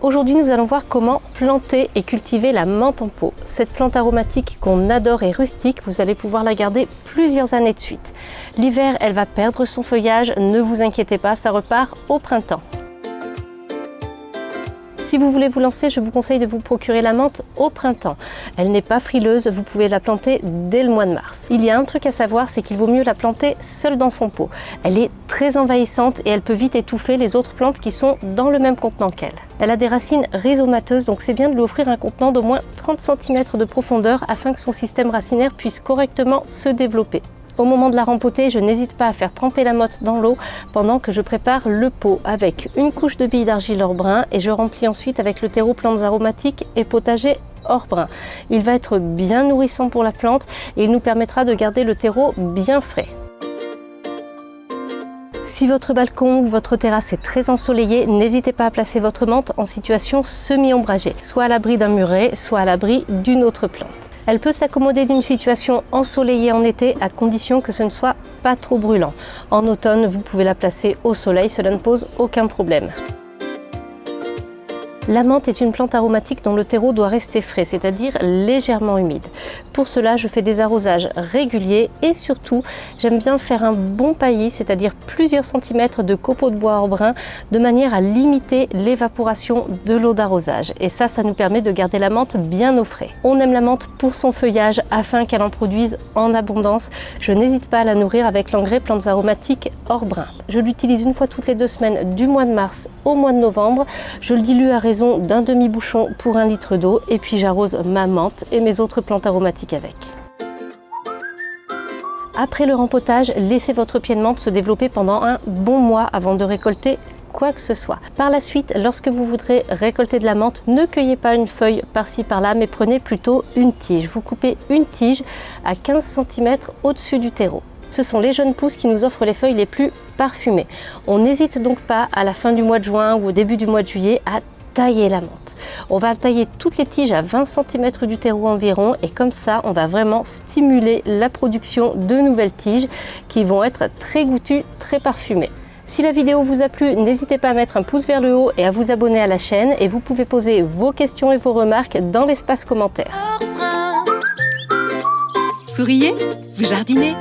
Aujourd'hui, nous allons voir comment planter et cultiver la menthe en pot. Cette plante aromatique qu'on adore et rustique, vous allez pouvoir la garder plusieurs années de suite. L'hiver, elle va perdre son feuillage, ne vous inquiétez pas, ça repart au printemps. Si vous voulez vous lancer, je vous conseille de vous procurer la menthe au printemps. Elle n'est pas frileuse, vous pouvez la planter dès le mois de mars. Il y a un truc à savoir, c'est qu'il vaut mieux la planter seule dans son pot. Elle est très envahissante et elle peut vite étouffer les autres plantes qui sont dans le même contenant qu'elle. Elle a des racines rhizomateuses, donc c'est bien de lui offrir un contenant d'au moins 30 cm de profondeur afin que son système racinaire puisse correctement se développer. Au moment de la rempoter, je n'hésite pas à faire tremper la menthe dans l'eau pendant que je prépare le pot avec une couche de billes d'argile or brun et je remplis ensuite avec le terreau plantes aromatiques et potager or brun. Il va être bien nourrissant pour la plante et il nous permettra de garder le terreau bien frais. Si votre balcon ou votre terrasse est très ensoleillé, n'hésitez pas à placer votre menthe en situation semi-ombragée, soit à l'abri d'un muret, soit à l'abri d'une autre plante. Elle peut s'accommoder d'une situation ensoleillée en été à condition que ce ne soit pas trop brûlant. En automne, vous pouvez la placer au soleil, cela ne pose aucun problème. La menthe est une plante aromatique dont le terreau doit rester frais, c'est-à-dire légèrement humide. Pour cela, je fais des arrosages réguliers et surtout, j'aime bien faire un bon paillis, c'est-à-dire plusieurs centimètres de copeaux de bois or brun, de manière à limiter l'évaporation de l'eau d'arrosage. Et ça nous permet de garder la menthe bien au frais. On aime la menthe pour son feuillage afin qu'elle en produise en abondance. Je n'hésite pas à la nourrir avec l'engrais plantes aromatiques or brun. Je l'utilise une fois toutes les 2 semaines du mois de mars au mois de novembre. Je le dilue à raison d'un demi-bouchon pour 1 litre d'eau et puis j'arrose ma menthe et mes autres plantes aromatiques avec. Après le rempotage, laissez votre pied de menthe se développer pendant un bon mois avant de récolter quoi que ce soit. Par la suite, lorsque vous voudrez récolter de la menthe, ne cueillez pas une feuille par-ci par-là, mais prenez plutôt une tige. Vous coupez une tige à 15 cm au-dessus du terreau. Ce sont les jeunes pousses qui nous offrent les feuilles les plus parfumées. On n'hésite donc pas à la fin du mois de juin ou au début du mois de juillet à tailler la menthe. On va tailler toutes les tiges à 20 cm du terreau environ et comme ça on va vraiment stimuler la production de nouvelles tiges qui vont être très goûtues, très parfumées. Si la vidéo vous a plu, n'hésitez pas à mettre un pouce vers le haut et à vous abonner à la chaîne et vous pouvez poser vos questions et vos remarques dans l'espace commentaire. Souriez, vous jardinez.